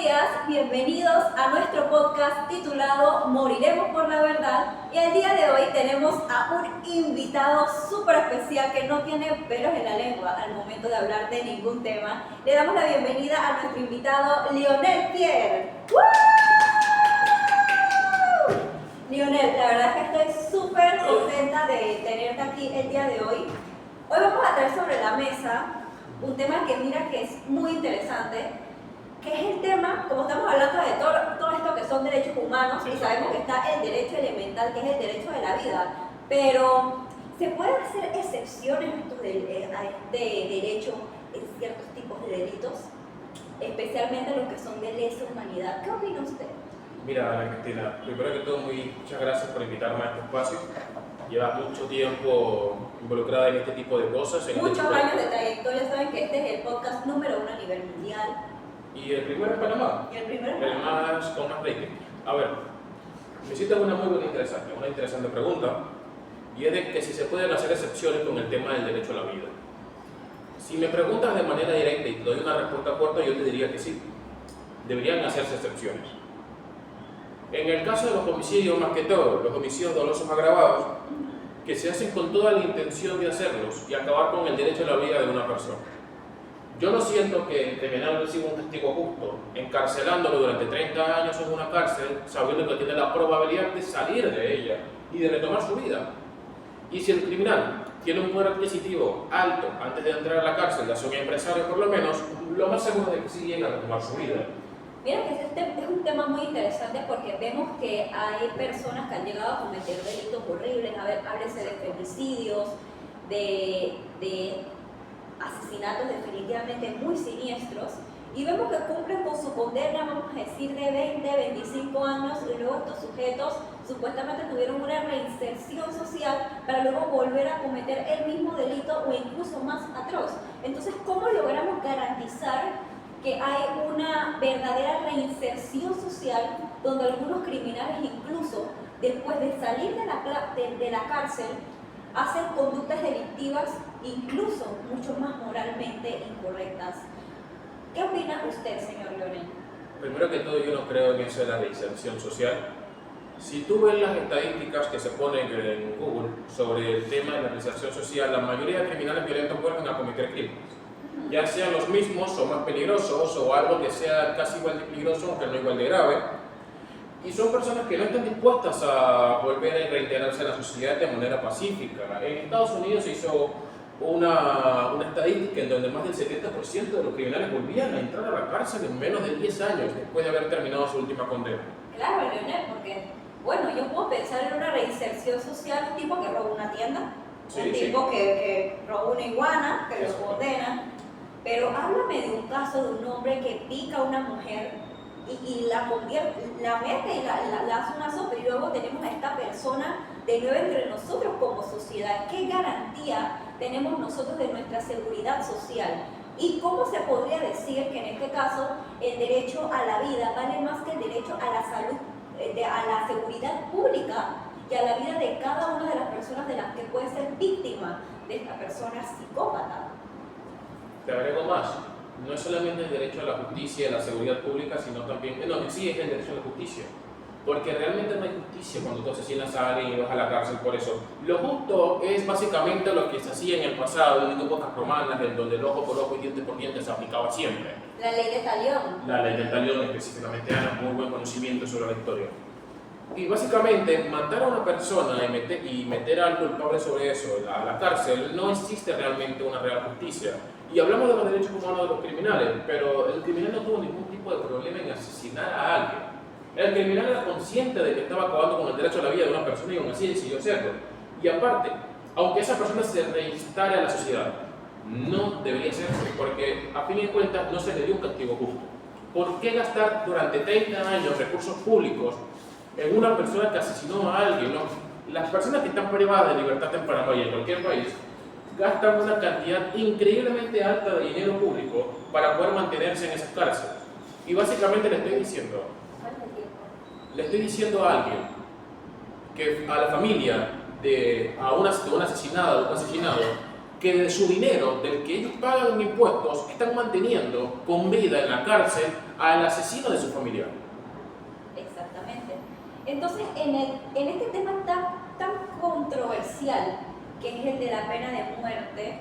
días, bienvenidos a nuestro podcast titulado Moriremos por la Verdad. Y el día de hoy tenemos a un invitado súper especial que no tiene pelos en la lengua al momento de hablar de ningún tema. Le damos la bienvenida a nuestro invitado Lionel Pierre. ¡Woo! Lionel, la verdad es que estoy súper contenta de tenerte aquí el día de hoy. Hoy vamos a traer sobre la mesa un tema que mira que es muy interesante, que es el tema, como estamos hablando de todo esto que son derechos humanos, y sabemos que está el derecho elemental, que es el derecho de la vida, pero ¿se pueden hacer excepciones a este derecho en ciertos tipos de delitos? Especialmente los que son de lesa humanidad. ¿Qué opina usted? Mira, Ana Cristina, primero que todo, muchas gracias por invitarme a este espacio. Llevas mucho tiempo involucrada en este tipo de cosas. Muchos años de trayectoria, saben que este es el podcast número 1 a nivel mundial. Y el primero en Panamá. Y el primero en El Panamá. más con más rating. A ver, me hiciste una muy interesante pregunta, y es de que si se pueden hacer excepciones con el tema del derecho a la vida. Si me preguntas de manera directa y te doy una respuesta corta, yo te diría que sí. Deberían hacerse excepciones. En el caso de los homicidios, más que todo, los homicidios dolosos agravados, que se hacen con toda la intención de hacerlos y acabar con el derecho a la vida de una persona. Yo no siento que el criminal reciba un castigo justo, encarcelándolo durante 30 años en una cárcel, sabiendo que tiene la probabilidad de salir de ella y de retomar su vida. Y si el criminal tiene un poder adquisitivo alto antes de entrar a la cárcel, ya sea un empresario por lo menos, lo más seguro es que sí llegue a retomar su vida. Mira que es un tema muy interesante porque vemos que hay personas que han llegado a cometer delitos horribles, háblese de femicidios, de asesinatos definitivamente muy siniestros, y vemos que cumplen con su condena, vamos a decir, de 20, 25 años, y luego estos sujetos supuestamente tuvieron una reinserción social para luego volver a cometer el mismo delito o incluso más atroz. Entonces, ¿cómo logramos garantizar que hay una verdadera reinserción social donde algunos criminales incluso después de salir de la cárcel hacen conductas delictivas incluso mucho más moralmente incorrectas? ¿Qué opina usted, señor Leonel? Primero que todo, yo no creo en eso de la reinserción social. Si tú ves las estadísticas que se ponen en Google sobre el tema de la reinserción social, la mayoría de criminales violentos vuelven a cometer crímenes, ya sean los mismos o más peligrosos o algo que sea casi igual de peligroso aunque no igual de grave, y son personas que no están dispuestas a volver a reintegrarse en la sociedad de manera pacífica. En Estados Unidos se hizo una estadística en donde más del 70% de los criminales volvían a entrar a la cárcel en menos de 10 años después de haber terminado su última condena. Claro, Leonel, porque, bueno, yo puedo pensar en una reinserción social, un tipo que roba una tienda, un tipo que roba una iguana, que lo condenan. Pero háblame de un caso de un hombre que pica a una mujer y la mete y la hace una sopa, y luego tenemos a esta persona de nuevo entre nosotros como sociedad. ¿Qué garantía tenemos nosotros de nuestra seguridad social? ¿Y cómo se podría decir que en este caso el derecho a la vida vale más que el derecho a la salud, a la seguridad pública y a la vida de cada una de las personas de las que puede ser víctima de esta persona psicópata? Te agrego más, no es solamente el derecho a la justicia y a la seguridad pública, sino también, sí es el derecho a la justicia, porque realmente no hay justicia cuando tú asesinas a alguien y vas a la cárcel por eso. Lo justo es básicamente lo que se hacía en el pasado, en épocas romanas, en donde el ojo por ojo y diente por diente se aplicaba siempre. La ley de Talión. La ley de Talión, específicamente, Ana, muy buen conocimiento sobre la historia. Y básicamente, matar a una persona y meter al culpable sobre eso a la cárcel, no existe realmente una real justicia. Y hablamos de los derechos humanos de los criminales, pero el criminal no tuvo ningún tipo de problema en asesinar a alguien. El criminal era consciente de que estaba acabando con el derecho a la vida de una persona y aún así decidió hacerlo. Y aparte, aunque esa persona se reinstare a la sociedad, no debería ser, porque a fin de cuentas no se le dio un castigo justo. ¿Por qué gastar durante 30 años recursos públicos en una persona que asesinó a alguien? ¿No? Las personas que están privadas de libertad en Panamá y en cualquier país gastan una cantidad increíblemente alta de dinero público para poder mantenerse en esas cárceles. Y básicamente le estoy diciendo a alguien, que a la familia de un asesinado, que de su dinero, del que ellos pagan impuestos, están manteniendo con vida en la cárcel al asesino de su familiar. Exactamente. Entonces, en este tema tan controversial, que es el de la pena de muerte,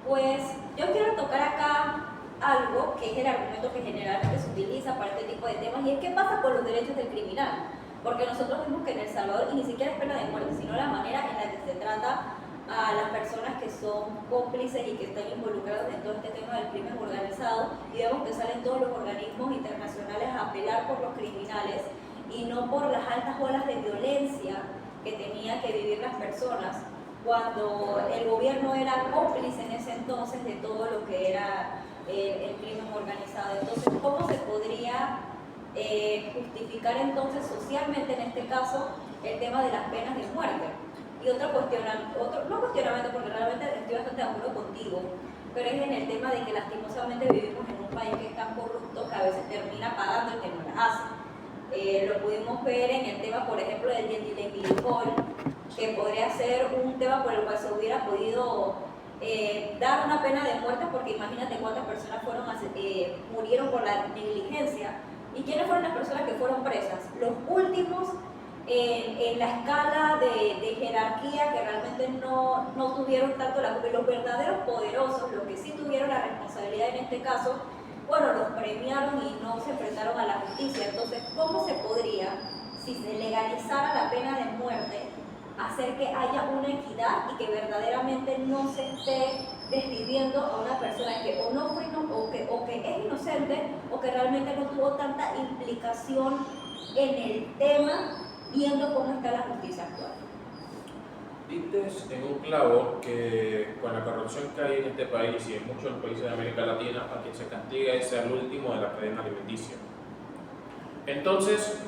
pues yo quiero tocar acá algo que es el argumento que generalmente se utiliza para este tipo de temas, y es qué pasa con los derechos del criminal. Porque nosotros vemos que en El Salvador, y ni siquiera es pena de muerte, sino la manera en la que se trata a las personas que son cómplices y que están involucrados en todo este tema del crimen organizado, y vemos que salen todos los organismos internacionales a apelar por los criminales y no por las altas olas de violencia que tenían que vivir las personas cuando el gobierno era cómplice en ese entonces de todo lo que era el crimen organizado. Entonces, ¿cómo se podría justificar entonces socialmente en este caso el tema de las penas de muerte? Y no cuestionamiento, porque realmente estoy bastante de acuerdo contigo, pero es en el tema de que lastimosamente vivimos en un país que es tan corrupto que a veces termina pagando el que no la hace. Lo pudimos ver en el tema, por ejemplo, del Gentilempilcol, que podría ser un tema por el cual se hubiera podido dar una pena de muerte, porque imagínate cuántas personas murieron por la negligencia. ¿Y quiénes fueron las personas que fueron presas? Los últimos en la escala de jerarquía, que realmente no tuvieron tanto la culpa. Los verdaderos poderosos, los que sí tuvieron la responsabilidad en este caso, bueno, los premiaron y no se enfrentaron a la justicia. Entonces, ¿cómo se podría, si se legalizara la pena de muerte, hacer que haya una equidad y que verdaderamente no se esté desviviendo a una persona que o no fue o que es inocente, o que realmente no tuvo tanta implicación en el tema, viendo cómo está la justicia actual? Dices en un clavo que con la corrupción que hay en este país y en muchos países de América Latina, a quien se castiga es al último de la cadena alimenticia. Entonces,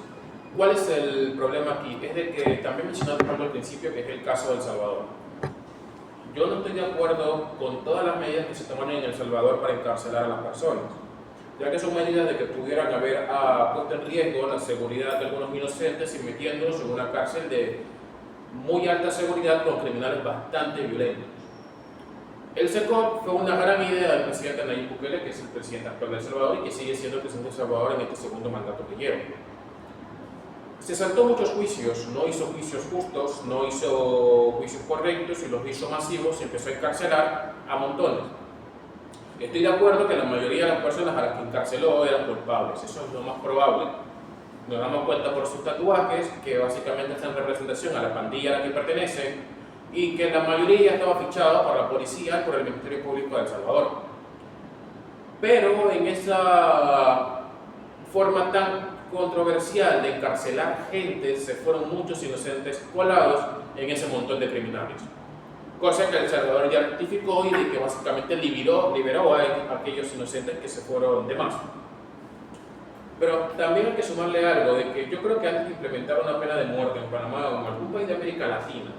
¿cuál es el problema aquí? Es de que también mencionaste al principio, que es el caso de El Salvador. Yo no estoy de acuerdo con todas las medidas que se toman en El Salvador para encarcelar a las personas, ya que son medidas de que pudieran haber puesto en riesgo la seguridad de algunos inocentes y metiéndolos en una cárcel de muy alta seguridad con criminales bastante violentos. El SECOT fue una gran idea del presidente Nayib Bukele, que es el presidente actual de El Salvador y que sigue siendo el presidente de El Salvador en este segundo mandato que lleva. Se saltó muchos juicios, no hizo juicios justos, no hizo juicios correctos y los hizo masivos y empezó a encarcelar a montones. Estoy de acuerdo que la mayoría de las personas a las que encarceló eran culpables, eso es lo más probable. Nos damos cuenta por sus tatuajes, que básicamente están en representación a la pandilla a la que pertenecen, y que la mayoría estaba fichada por la policía y por el Ministerio Público de El Salvador. Pero en esa forma tan controversial de encarcelar gente, se fueron muchos inocentes colados en ese montón de criminales. Cosa que El Salvador ya rectificó y de que básicamente liberó a aquellos inocentes que se fueron de más. Pero también hay que sumarle algo, de que yo creo que antes de implementar una pena de muerte en Panamá o en algún país de América Latina,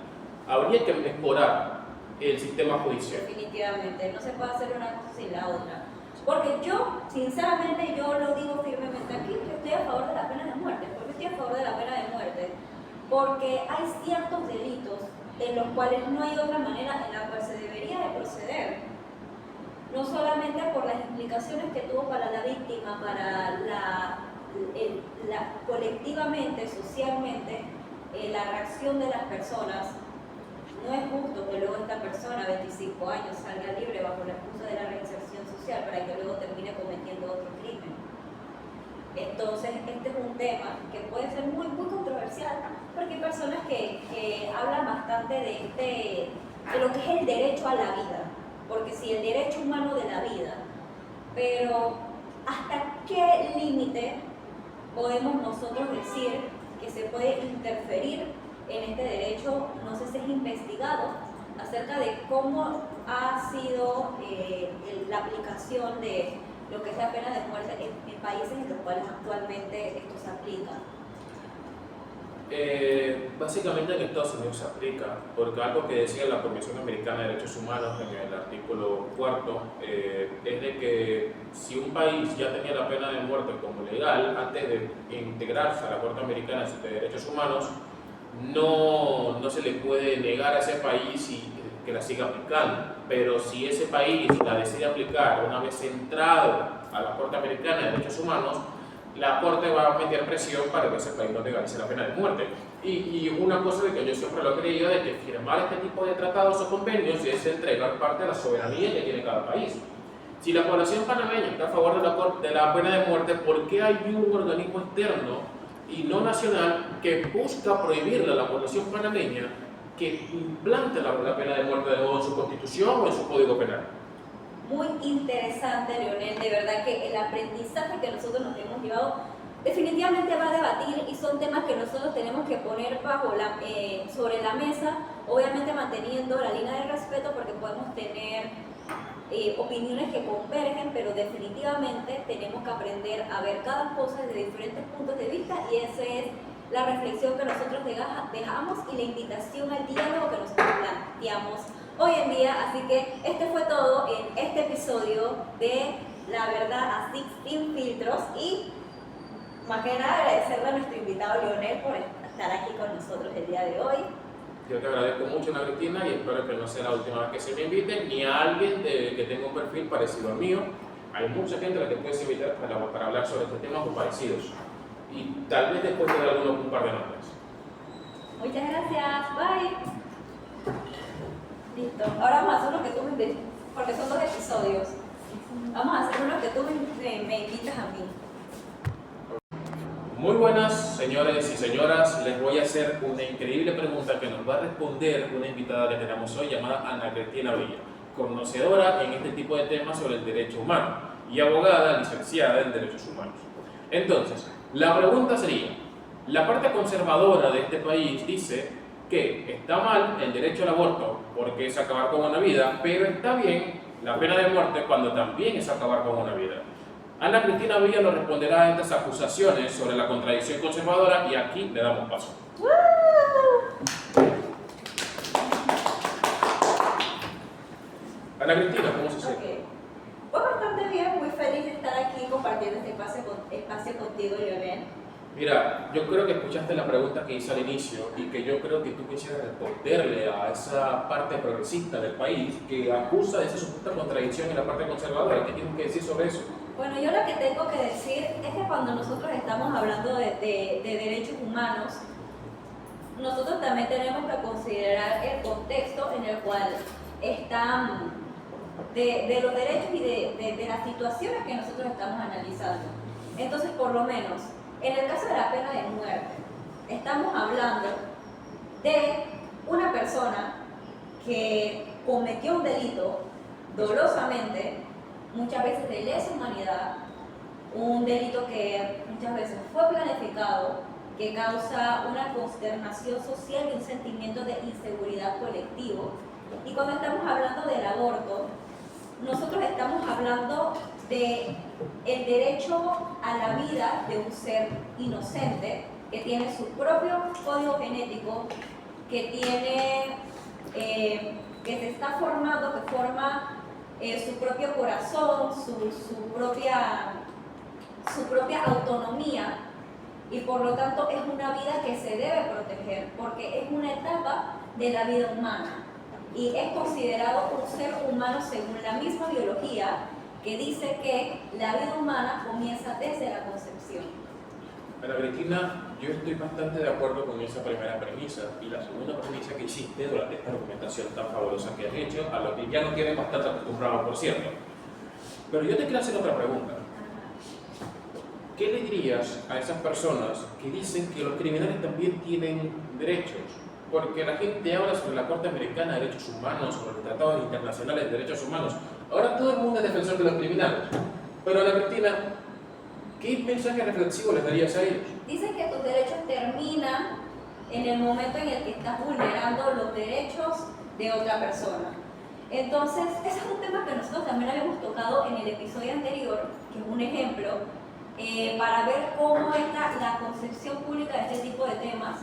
habría que mejorar el sistema judicial. Definitivamente, no se puede hacer una cosa sin la otra. Porque yo, sinceramente, yo lo digo firmemente aquí, yo estoy a favor de la pena de muerte. ¿Por qué estoy a favor de la pena de muerte? Porque hay ciertos delitos en los cuales no hay otra manera en la cual se debería de proceder. No solamente por las implicaciones que tuvo para la víctima, para colectivamente, socialmente, la reacción de las personas. No es justo que luego esta persona, 25 años, salga libre bajo la excusa de la reinserción social para que luego termine cometiendo otro crimen. Entonces, este es un tema que puede ser muy, muy controversial, porque hay personas que hablan bastante de lo que es el derecho a la vida, porque sí, el derecho humano de la vida, pero ¿hasta qué límite podemos nosotros decir que se puede interferir en este derecho? No sé si es investigado acerca de cómo ha sido la aplicación de lo que es la pena de muerte en países en los cuales actualmente esto se aplica. Básicamente en Estados Unidos se aplica, porque algo que decía la Comisión Americana de Derechos Humanos en el artículo 4 es de que si un país ya tenía la pena de muerte como legal antes de integrarse a la Corte Americana de Derechos Humanos, no se le puede negar a ese país y que la siga aplicando. Pero si ese país la decide aplicar una vez entrado a la Corte Americana de Derechos Humanos, la Corte va a meter presión para que ese país no legalice la pena de muerte. Y una cosa de que yo siempre lo he creído, de que firmar este tipo de tratados o convenios es entregar parte de la soberanía que tiene cada país. Si la población panameña está a favor de la pena de muerte, ¿por qué hay un organismo externo y no nacional que busca prohibirle a la población panameña que implante la pena de muerte de nuevo en su constitución o en su código penal? Muy interesante, Leonel. De verdad que el aprendizaje que nosotros nos hemos llevado definitivamente va a debatir y son temas que nosotros tenemos que poner sobre la mesa, obviamente manteniendo la línea del respeto porque podemos tener opiniones que convergen, pero definitivamente tenemos que aprender a ver cada cosa desde diferentes puntos de vista y esa es la reflexión que nosotros dejamos y la invitación al diálogo que nosotros planteamos hoy en día. Así que este fue todo en este episodio de La Verdad Así Sin Filtros y más que nada agradecerle a nuestro invitado Leonel por estar aquí con nosotros el día de hoy. Yo te agradezco mucho, Ana Cristina, y espero que no sea la última vez que se me invite, ni a alguien que tenga un perfil parecido al mío. Hay mucha gente a la que puedes invitar para hablar sobre estos temas o parecidos. Y tal vez después te dé un par de nombres. Muchas gracias, bye. Listo, ahora vamos a hacer lo que tú me invitas, porque son 2 episodios. Vamos a hacer uno que tú me invitas a mí. Muy buenas, señores y señoras. Les voy a hacer una increíble pregunta que nos va a responder una invitada que tenemos hoy llamada Ana Cristina Villa, conocedora en este tipo de temas sobre el derecho humano y abogada licenciada en Derechos Humanos. Entonces, la pregunta sería, la parte conservadora de este país dice que está mal el derecho al aborto porque es acabar con una vida, pero está bien la pena de muerte cuando también es acabar con una vida. Ana Cristina Villa nos responderá a estas acusaciones sobre la contradicción conservadora y aquí le damos paso. Ana Cristina, ¿cómo se siente? Okay. Pues bastante bien, muy feliz de estar aquí compartiendo este espacio contigo, Leonel. Mira, yo creo que escuchaste la pregunta que hice al inicio y que yo creo que tú quisieras responderle a esa parte progresista del país que acusa de esa supuesta contradicción en la parte conservadora. ¿Qué tienes que decir sobre eso? Bueno, yo lo que tengo que decir es que cuando nosotros estamos hablando de derechos humanos, nosotros también tenemos que considerar el contexto en el cual están de los derechos y de las situaciones que nosotros estamos analizando. Entonces, por lo menos, en el caso de la pena de muerte, estamos hablando de una persona que cometió un delito dolosamente, muchas veces de lesa humanidad, un delito que muchas veces fue planificado, que causa una consternación social y un sentimiento de inseguridad colectivo. Y cuando estamos hablando del aborto, nosotros estamos hablando de el derecho a la vida de un ser inocente que tiene su propio código genético, que tiene, que se está formando, que forma su propio corazón, su propia autonomía, y por lo tanto es una vida que se debe proteger porque es una etapa de la vida humana y es considerado un ser humano según la misma biología que dice que la vida humana comienza desde la concepción. Ana Cristina, yo estoy bastante de acuerdo con esa primera premisa y la segunda premisa que hiciste durante esta argumentación tan fabulosa que has hecho, a lo que ya no quedé bastante acostumbrado, por cierto. Pero yo te quiero hacer otra pregunta. ¿Qué le dirías a esas personas que dicen que los criminales también tienen derechos? Porque la gente habla sobre la Corte Americana de Derechos Humanos, sobre los tratados internacionales de derechos humanos. Ahora todo el mundo es defensor de los criminales. Pero Ana Cristina, ¿qué mensaje reflexivo les darías a ellos? Dicen que tus derechos terminan en el momento en el que estás vulnerando los derechos de otra persona. Entonces, ese es un tema que nosotros también habíamos tocado en el episodio anterior, que es un ejemplo, para ver cómo es la concepción pública de este tipo de temas.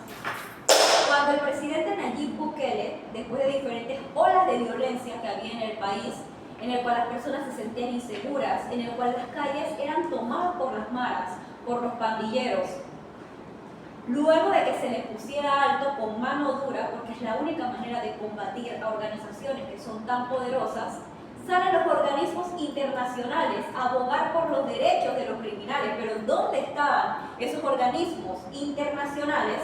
Cuando el presidente Nayib Bukele, después de diferentes olas de violencia que había en el país, en el cual las personas se sentían inseguras, en el cual las calles eran tomadas por las maras, por los pandilleros, luego de que se les pusiera alto con mano dura, porque es la única manera de combatir a organizaciones que son tan poderosas, salen los organismos internacionales a abogar por los derechos de los criminales. Pero ¿dónde estaban esos organismos internacionales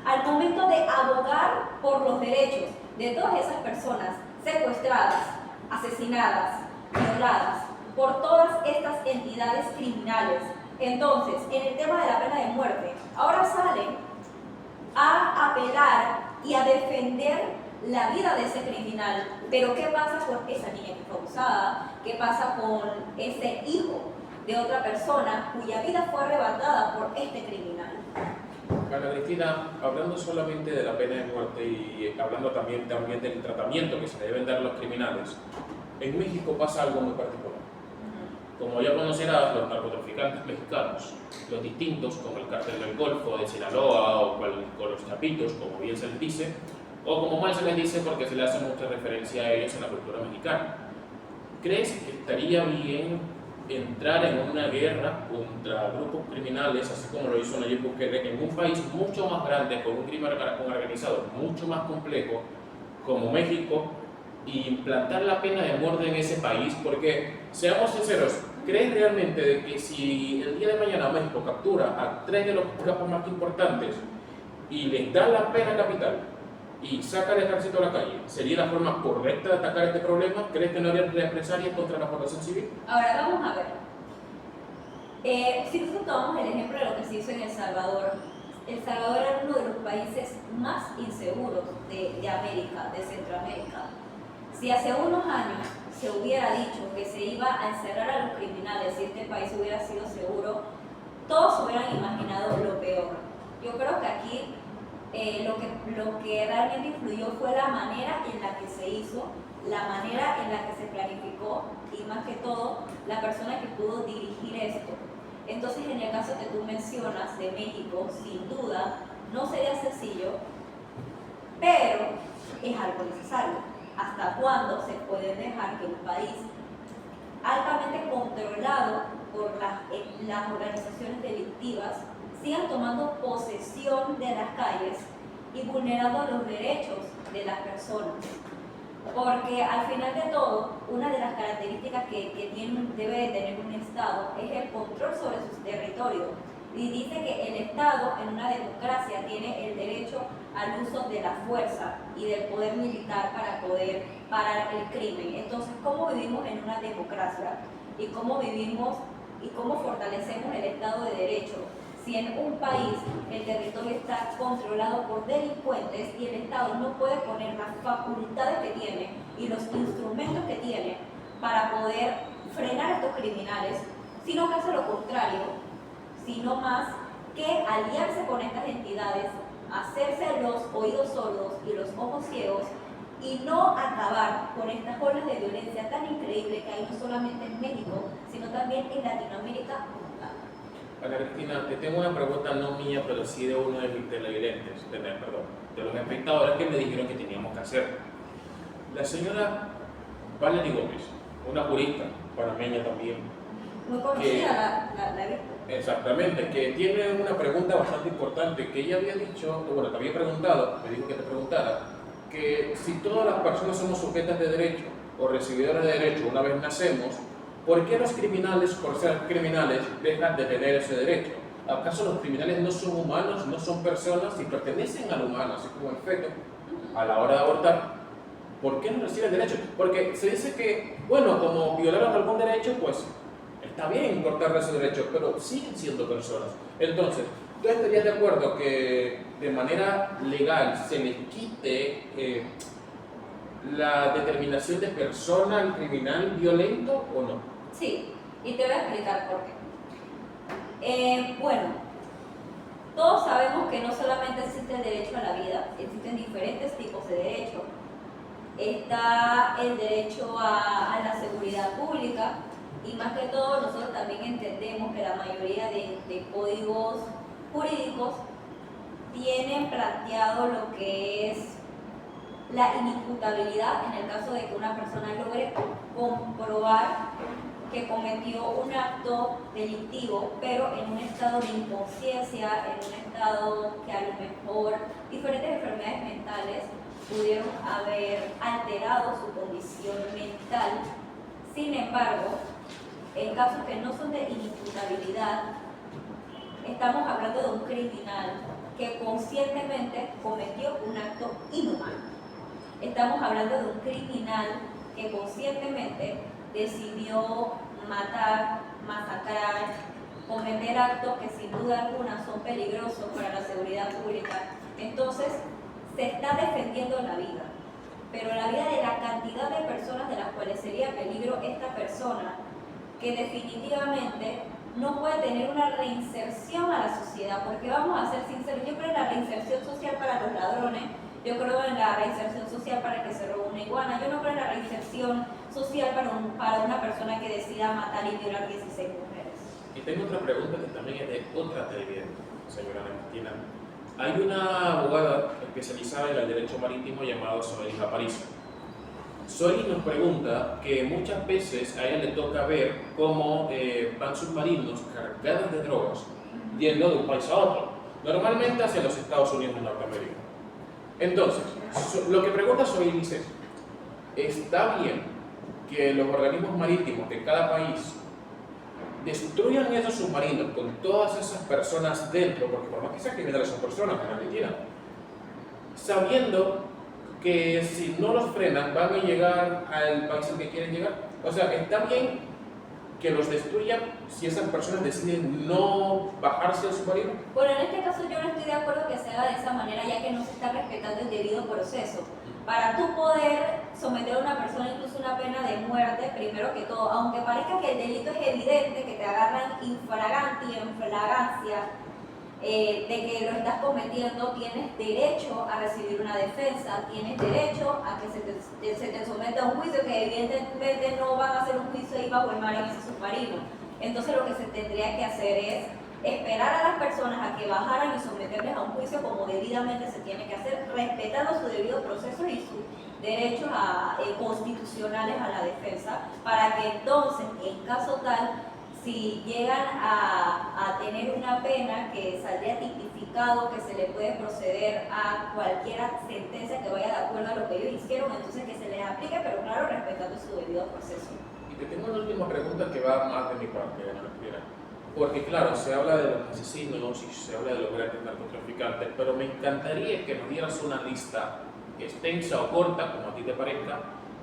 al momento de abogar por los derechos de todas esas personas secuestradas, asesinadas, violadas por todas estas entidades criminales? Entonces, en el tema de la pena de muerte, ahora salen a apelar y a defender la vida de ese criminal. Pero ¿qué pasa con esa niña que fue abusada? ¿Qué pasa con ese hijo de otra persona cuya vida fue arrebatada por este criminal? Ana Cristina, hablando solamente de la pena de muerte y hablando también del tratamiento que se le deben dar a los criminales, en México pasa algo muy particular. Como ya conocerás, los narcotraficantes mexicanos, los distintos, como el Cártel del Golfo de Sinaloa o con los Chapitos, como bien se les dice, o como mal se les dice porque se le hace mucha referencia a ellos en la cultura mexicana. ¿Crees que estaría bien entrar en una guerra contra grupos criminales, así como lo hizo Nayib Bukele, en un país mucho más grande, con un crimen organizado mucho más complejo, como México, y implantar la pena de muerte en ese país? Porque, seamos sinceros, ¿crees realmente de que si el día de mañana México captura a 3 de los capos más importantes y les da la pena capital y saca el ejército a la calle, sería la forma correcta de atacar este problema? ¿Crees que no habría represalias contra la población civil? Ahora vamos a ver. Si nosotros tomamos el ejemplo de lo que se hizo en El Salvador era uno de los países más inseguros de América, de Centroamérica. Si hace unos años se hubiera dicho que se iba a encerrar a los criminales y este país hubiera sido seguro, todos hubieran imaginado lo peor. Yo creo que aquí lo que realmente influyó fue la manera en la que se hizo, la manera en la que se planificó y más que todo la persona que pudo dirigir esto. Entonces, en el caso que tú mencionas de México, sin duda no sería sencillo, pero es algo necesario. ¿Hasta cuándo se puede dejar que un país altamente controlado por las organizaciones delictivas sigan tomando posesión de las calles y vulnerando los derechos de las personas? Porque al final de todo, una de las características que debe de tener un Estado es el control sobre su territorio. Y dice que el Estado en una democracia tiene el derecho al uso de la fuerza y del poder militar para poder parar el crimen. Entonces, ¿cómo vivimos en una democracia? ¿Y cómo vivimos y cómo fortalecemos el Estado de Derecho si en un país el territorio está controlado por delincuentes y el Estado no puede poner las facultades que tiene y los instrumentos que tiene para poder frenar a estos criminales, sino que hace lo contrario, sino más que aliarse con estas entidades, hacerse los oídos sordos y los ojos ciegos y no acabar con estas olas de violencia tan increíble que hay no solamente en México, sino también en Latinoamérica. Ana Cristina, te tengo una pregunta no mía, pero sí de uno de mis televidentes, de los espectadores que me dijeron que teníamos que hacer. La señora Valerie Gómez, una jurista panameña también. Muy conocida, la he visto. Exactamente, que tiene una pregunta bastante importante, que ella había dicho, bueno, te había preguntado, me dijo que te preguntara, que si todas las personas somos sujetas de derecho o recibidoras de derecho una vez nacemos, ¿por qué los criminales, por ser criminales, dejan de tener ese derecho? ¿Acaso los criminales no son humanos, no son personas y pertenecen al humano, así como el feto, a la hora de abortar? ¿Por qué no reciben derecho? Porque se dice que, bueno, como violaron algún derecho, pues está bien cortarle ese derecho, pero siguen siendo personas. Entonces, ¿tú estarías de acuerdo que de manera legal se les quite la determinación de persona al criminal violento o no? Sí, y te voy a explicar por qué. Bueno, todos sabemos que no solamente existe el derecho a la vida, existen diferentes tipos de derechos. Está el derecho a la seguridad pública y más que todo nosotros también entendemos que la mayoría de códigos jurídicos tienen planteado lo que es la inimputabilidad en el caso de que una persona logre comprobar que cometió un acto delictivo, pero en un estado de inconsciencia, en un estado que a lo mejor diferentes enfermedades mentales pudieron haber alterado su condición mental Sin embargo, en casos que no son de inimputabilidad, estamos hablando de un criminal que conscientemente cometió un acto inhumano. Estamos hablando de un criminal que conscientemente decidió matar, masacrar, cometer actos que sin duda alguna son peligrosos para la seguridad pública. Entonces, se está defendiendo la vida, pero la vida de la cantidad de personas de las cuales sería peligro esta persona, que definitivamente no puede tener una reinserción a la sociedad, porque vamos a ser sinceros, yo creo en la reinserción social para los ladrones, yo creo en la reinserción social para el que se robó una iguana, yo no creo en la reinserción social para una persona que decida matar y violar 16 mujeres. Y tengo otra pregunta que también es de otra televidente, señora Cristina. Hay una abogada especializada en el derecho marítimo llamada Soelis Aparicio. Soelis nos pregunta que muchas veces a ella le toca ver cómo van submarinos cargados de drogas yendo de un país a otro, normalmente hacia los Estados Unidos de Norteamérica. Entonces, lo que pregunta Soelis es, ¿está bien que los organismos marítimos de cada país destruyan esos submarinos con todas esas personas dentro, porque por más que sean criminales son personas, en Argentina, sabiendo que si no los frenan van a llegar al país al que quieren llegar? O sea, está bien que los destruyan si esas personas deciden no bajarse del submarino. Bueno, en este caso yo no estoy de acuerdo que se haga de esa manera, ya que no se está respetando el debido proceso. Para tú poder someter a una persona incluso una pena de muerte, primero que todo, aunque parezca que el delito es evidente, que te agarran infraganti, en flagancia, de que lo estás cometiendo, tienes derecho a recibir una defensa, tienes derecho a que se te someta a un juicio, que evidentemente no van a hacer un juicio ahí bajo el mar en ese submarino. Entonces lo que se tendría que hacer es esperar a las personas a que bajaran y someterles a un juicio como debidamente se tiene que hacer, respetando su debido proceso y sus derechos constitucionales a la defensa, para que entonces, en caso tal, si llegan a tener una pena que saldría tipificado, que se le puede proceder a cualquier sentencia que vaya de acuerdo a lo que ellos hicieron, entonces que se les aplique, pero claro, respetando su debido proceso. Y te tengo una última pregunta que va más de mi parte, porque claro, se habla de los asesinos y se habla de los grandes narcotraficantes, pero me encantaría que nos dieras una lista extensa o corta, como a ti te parezca,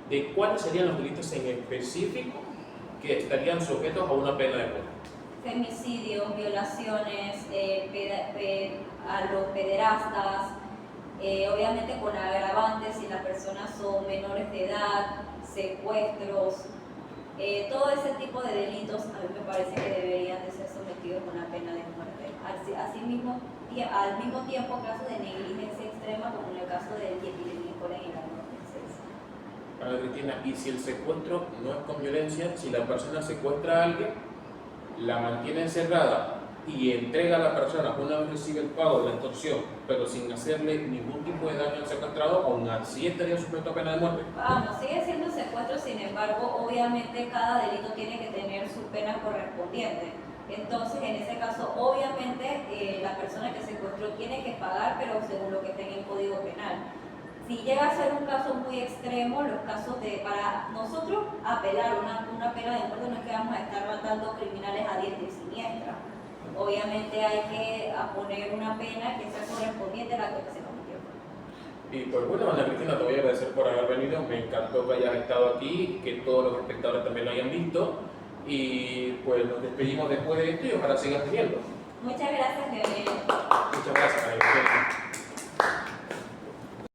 de cuáles serían los delitos en específico que estarían sujetos a una pena de muerte. Femicidios, violaciones, a los pederastas, obviamente con agravantes si las personas son menores de edad, secuestros, todo ese tipo de delitos a mí me parece que deberían de ser sometidos a una pena de muerte. Asimismo, al mismo tiempo, casos de negligencia extrema, como en el caso del dietilenglicol en el año 2006. Ana Cristina, y si el secuestro no es con violencia, si la persona secuestra a alguien, la mantiene encerrada y entrega a la persona una vez recibe el pago de la extorsión, pero sin hacerle ningún tipo de daño al secuestrado, aún así estaría sujeto a pena de muerte. Vamos, sigue siendo secuestro, sin embargo, obviamente cada delito tiene que tener su pena correspondiente. Entonces, en ese caso, obviamente, la persona que secuestró tiene que pagar, pero según lo que esté en el Código Penal. Si llega a ser un caso muy extremo, los casos para nosotros apelar una pena de muerte no es que vamos a estar matando criminales a diestra y siniestra. Obviamente hay que poner una pena que sea correspondiente a la que se cometió. Y pues bueno, Ana Cristina, te voy a agradecer por haber venido, me encantó que hayas estado aquí, que todos los espectadores también lo hayan visto, y pues nos despedimos después de esto y ojalá sigas viniendo. Muchas gracias, Leonel.